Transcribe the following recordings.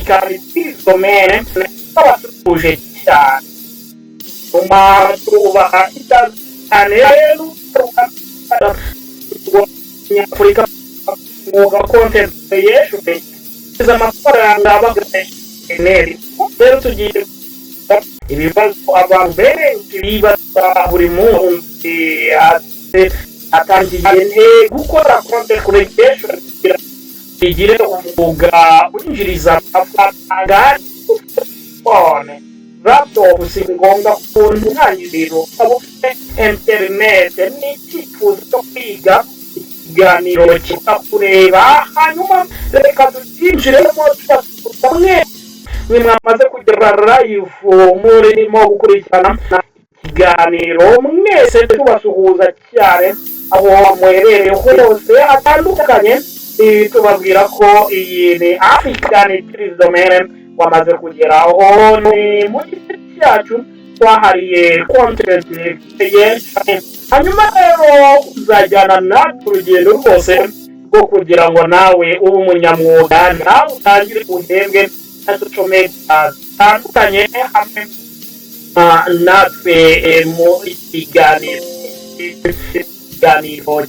africani domene abatuje cyane uma tubaha cyane rero Africa ngoga content creation z'amafaranga bagakenera rero tugiye ibibazo abantu benshi bibaza buri munsi atangiye gukora content creation igire umwuga winjiriza amafaranga phone laptop si ngombwa kuntu ntangiriro abufite internet n'icyifuzo cyo kwiga ikiganiro kikakureba hanyuma reka tuzinjiremo twasubamwe mwamaze kugera live murimo gukurikirana ikiganiro mwese tubasuhuza cyane aho muherereye hose hatandukanye tubabwira ko iyi ni African Domain wamaze kugeraho ni mu gice cyacu twahariye content creation hanyuma rero uzajyana natwe urugendo rwose rwo kugira ngo nawe ube umunyamwuga nawe utangire uhembwe na social media zitandukanye hamwe natwe mu kiganiro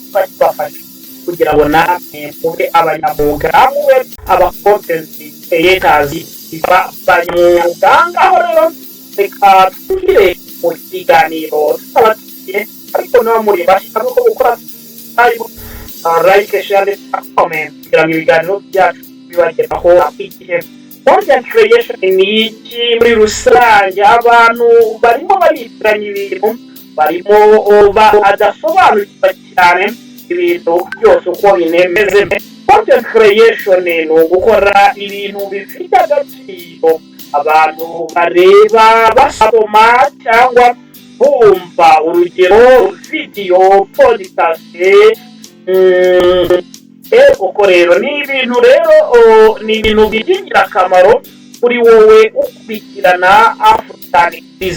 kibafasha kugira ngo namwe mube abanyamwuga mube aba content creators b'abanyamwuga ngaho rero reka tugire mu kiganiro twabatiye ariko no muri bashaka ko gukora like share comment kugira ngo ibiganiro byacu bibageraho igihe content creation ni iki muri rusange abantu barimo baritiranya ibintu barimo adasobanukirwa cyane ibintu byose uko binemeze content creation ni ugukora ibintu bifite agaciro abantu bareba basoma cyangwa bumva urugero video podcast uko rero ni ibintu by'ingirakamaro kuri wowe ukurikirana African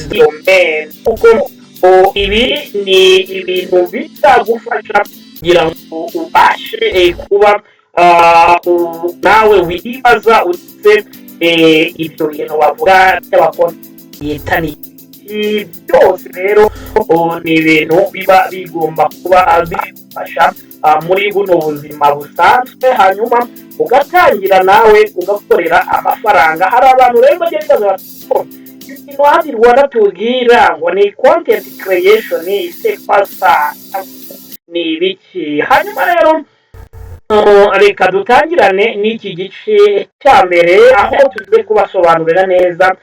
Domain kuko ibi ni ibintu bizagufasha kugira ngo ubashe kuba nawe wibaza utse ibyo bintu bavuga by'abakonti byose rero ni ibintu biba bigomba kuba bifasha muri buno buzima busanzwe hanyuma ugatangira nawe ugakorera amafaranga hari abantu rero bagenda ikintu hadi Rwanda tubwira ngo ni content creation ise pasa ni ibiki hanyuma rero reka dutangirane n'iki gice cya mbere aho tugiye kubasobanurira neza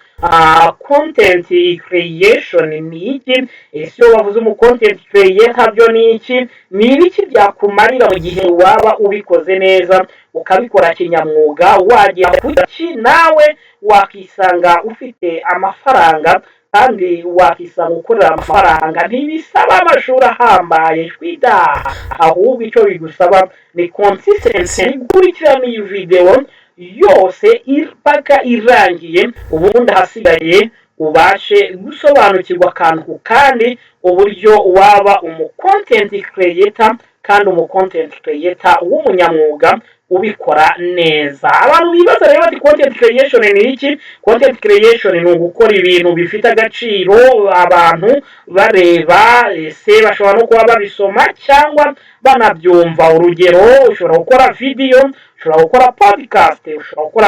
content creation ni iki ese wavuze mu content creator byo ni iki ni ibiki byakumarira mu gihe waba ubikoze neza ukabikora kinyamwuga wagiye kuki nawe wakisanga ufite amafaranga kandi wakisanga ukorera amafaranga ntibisaba amashuri ahambaye shwida ahubwo icyo bigusaba ni consistency gukurikirana iyi video yose ipaka irangiye ubundi hasigaye ubashe gusobanukirwa akantu kandi uburyo waba content creator kandi content creator w'umunyamwuga ubikora neza abantu bibaza rero ati content creation ni iki content creation ni ugukora ibintu bifite agaciro abantu bareba ese bashobora no kuba babisoma cyangwa banabyumva urugero ushobora gukora video ushobora gukora podcast ushobora gukora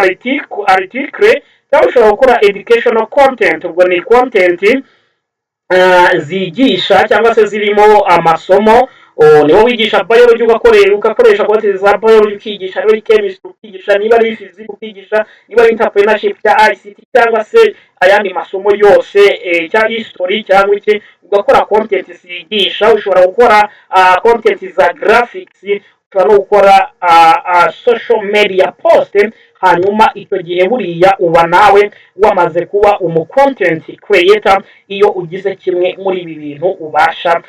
article cyangwa ushobora gukora educational content ubwo ni content zigisha cyangwa se zirimo amasomo niwo wigisha biology ugakoresha konti za biology ukigisha niba ari chemistry ukigisha niba ari physics ukigisha niba ari entrepreneurship ya ICT cyangwa se ayandi masomo yose cyangwa history cyangwa iki ugakora content zigisha ushobora gukora content za graphics ushobora no gukora social media post hanyuma icyo gihe buriya uba nawe wamaze kuba content creator iyo ugize kimwe muri ibi bintu ubasha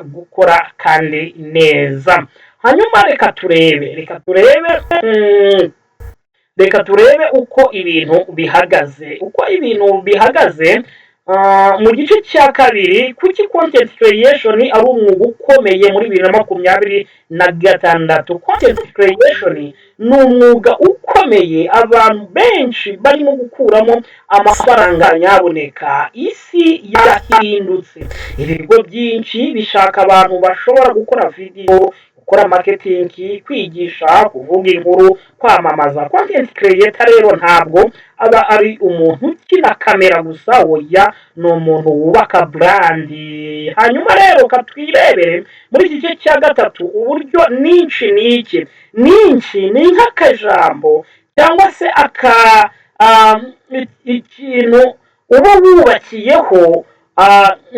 gukora kandi neza hanyuma reka turebe uko ibintu bihagaze mu gice cya kabiri kuki content creation ari umwuga ukomeye muri 2026 content creation ni umwuga ukomeye igikomeye abantu benshi barimo gukuramo amafaranga nyaboneka. Isi yarahindutse, ibigo byinshi bishaka abantu bashobora gukora video, gukora marketing, kwigisha, kuvuga inkuru, kwamamaza. Content creator rero ntabwo aba ari umuntu ukina kamera gusa, oya, ni umuntu wubaka brand. Hanyuma rero katwirebere muri iki gice cya gatatu uburyo ninshi ni nk'akajambo cyangwa se ikintu uba wubakiyeho,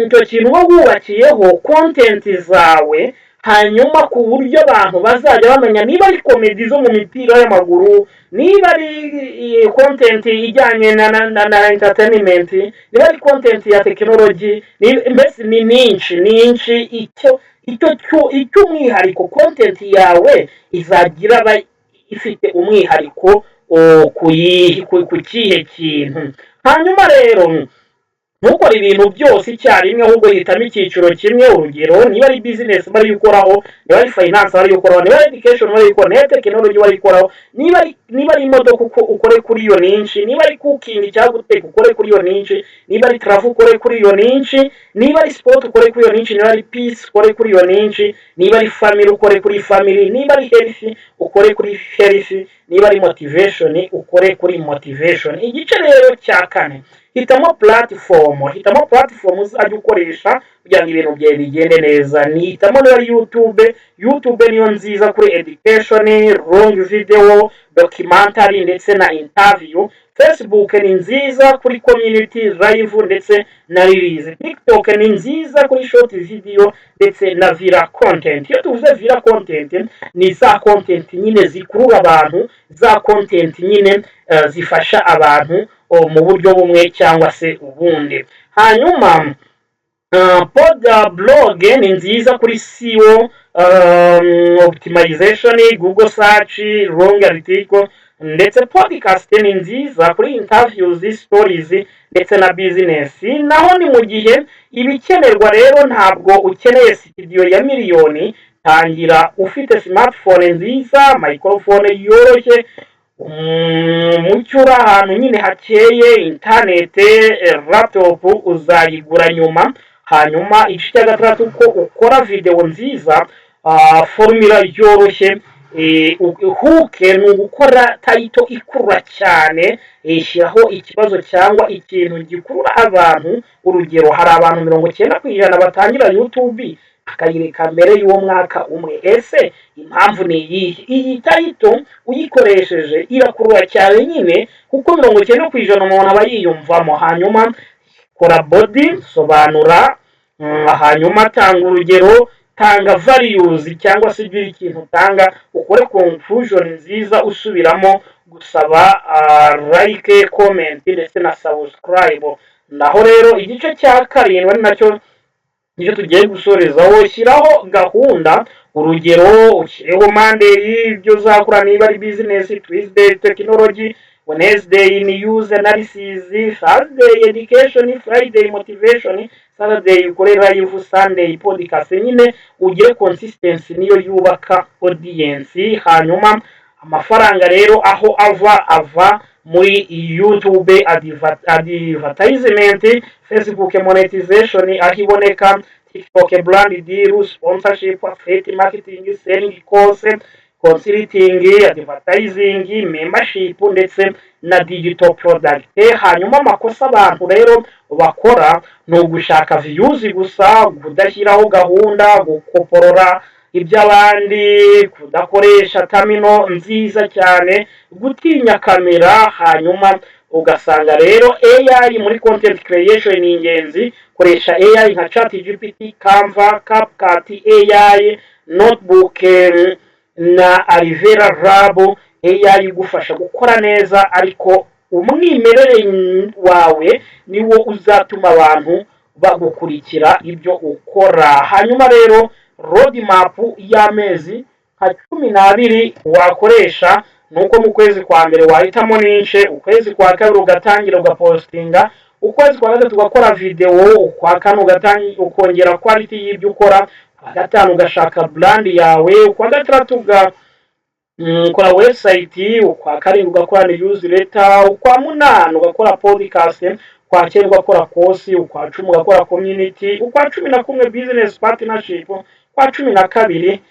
icyo kintu uba wubakiyeho content zawe, hanyuma ku buryo abantu bazajya bamenya niba ari komedi zo mu mipira y'amaguru, niba ari content ijyanye na entertainment, niba ari content ya technology, mbese ni ninshi. Icyo umwihariko content yawe izagira ifite umwihariko ku kihe kintu. Hanyuma rero ntukore ibintu byose icyarimwe, ahubwo hitamo icyiciro kimwe. Urugero, niba ari business bari gukoraho, niba ari finance bari gukoraho, niba ari education bari gukoraho, niba ari technology bari gukoraho, niba ari imodoka ukore kuri iyo ninshi, niba ari cooking cyangwa guteka ukore kuri iyo ninshi, niba ari travel ukore kuri iyo ninshi, niba ari sport ukore kuri iyo ninshi, niba ari peace ukore kuri iyo ninshi, niba ari family ukore kuri family, niba ari health ukore kuri health, niba ari motivation ukore kuri motivation. Igice rero cya kane, hitamo platform uzajya ukoresha kugira ngo ibintu byawe bigende neza. Nihitamo niba ari YouTube niyo nziza kuri education, long video, documentary ndetse na interview. Facebook ni nziza kuri community, live ndetse na release. TikTok ni nziza kuri short video ndetse na viral content. Iyo tuvuze viral content, ni za content nyine zikurura abantu, za content nyine zifasha abantu mu buryo bumwe cyangwa se ubundi. Hanyuma blog ni nziza kuri SEO, optimization, Google search, long article ndetse podcast ni nziza kuri interviews, stories ndetse na business. Naho ni mu gihe ibikenerwa rero ntabwo ukeneye studio ya miliyoni, tangira ufite smartphone nziza, microphone yoroshye, mucyura ahantu nyine hakeye, internet, laptop uzayigura nyuma. Hanyuma igice cya gatandatu ko ukora video nziza, formula yoroshye, hook ni ugukora title ikurura cyane, shyiraho ikibazo cyangwa ikintu gikurura abantu. Urugero, hari abantu 90% batangira YouTube akayireka mbere y'uwo mwaka umwe. Ese impamvu ni iyihe? Iyi title uyikoresheje irakurura cyane nyine kuko 90% umuntu aba yiyumvamo. Hanyuma kora body, sobanura, hanyuma tanga urugero, tanga values cyangwa se igira ikintu utanga, ukore conclusion nziza usubiramo, gusaba like, comment ndetse na subscribe. Naho rero igice cya karindwi nacyo nicyo tugiye gusorezaho, shyiraho gahunda. Urugero, ushyireho Monday ibyo uzakora, niba ari business, Tuesday technology, Wednesday news analysis, Thursday education, Friday motivation, Saturday ukore live, Sunday podcast. Nyine ugire consistency niyo yubaka audience. Hanyuma amafaranga rero aho ava muri YouTube advertisement, Facebook monetization aho iboneka, TikTok brand deal, sponsorship, affiliate marketing, selling course, consulting, advertising, membership ndetse na digital product. Hanyuma amakosa abantu rero bakora no gushaka views gusa, kudashyiraho gahunda, gukoporora iby'abandi, kudakoresha terminal nziza cyane, gutinya kamera. Hanyuma ugasanga rero AI muri content creation ni ingenzi. Koresha AI nka ChatGPT, Canva, CapCut AI, Notebook na Alivera Lab. AI igufasha gukora neza, ariko umwimerere wawe niwo uzatuma abantu bagukurikira ibyo ukora. Hanyuma rero roadmap y'amezi nka 12 wakoresha, nuko mu kwezi kwa mbere wahitamo ninche, ukwezi kwa kabiri ugatangira ugapostinga, ukwezi kwa gatatu ugakora video, ukwa kane ugatangira ukongera quality y'ibyo ukora, kwa gatanu ugashaka brand yawe, kwa gatandatu ukora website, ukwa karindwi ugakora newsletter, ukwa munani ugakora podcast, ukwa cyenda ugakora course, ukwa cumi ugakora community, ukwa cumi na kumwe business partnership, ukwa cumi na kabiri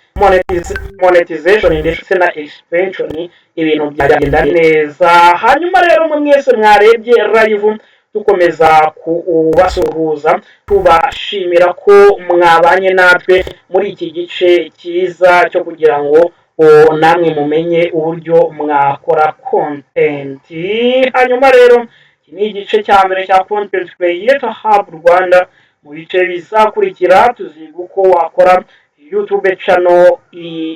monetization ndetse na expansion. Ibintu byagenda neza. Hanyuma rero mwese mwarebye live dukomeza kubasuhuza tubashimira ko mwabanye natwe muri iki gice cyiza cyo kugira ngo namwe mumenye uburyo mwakora content. Hanyuma rero iki ni igice cya mbere cya Content Creator Hub Rwanda. Mu bice bizakurikira tuziga uko wakora YouTube channel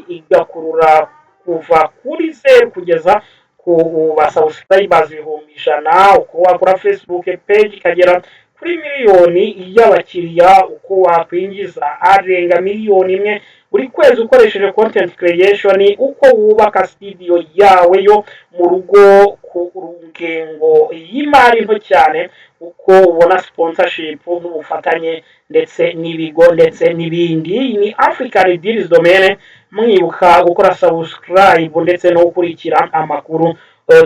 igakurura kuva kuri 0 kugeza ku subscribers 100,000, uko wakora Facebook page ikagera kuri miliyoni y'abakiriya, uko wakwinjiza arenga miliyoni imwe buri kwezi ukoresheje content creation, uko wubaka studio yawe yo mu rugo ku ngengo y'imari nto cyane, uko ubona sponsorship n'ubufatanye ndetse n'ibigo ndetse n'ibindi. Ni African Deals Domain. Mwibuka gukora subscribe ndetse no gukurikira amakuru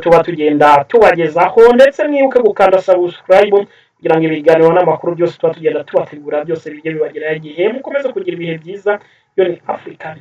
tuba tugenda tubagezaho, ndetse mwibuke gukanda subscribe kugira ngo ibiganiro n'amakuru byose tuba tugenda tubategura byose bijye bibageraho igihe. Mukomeze kugira ibihe byiza. Yo ni African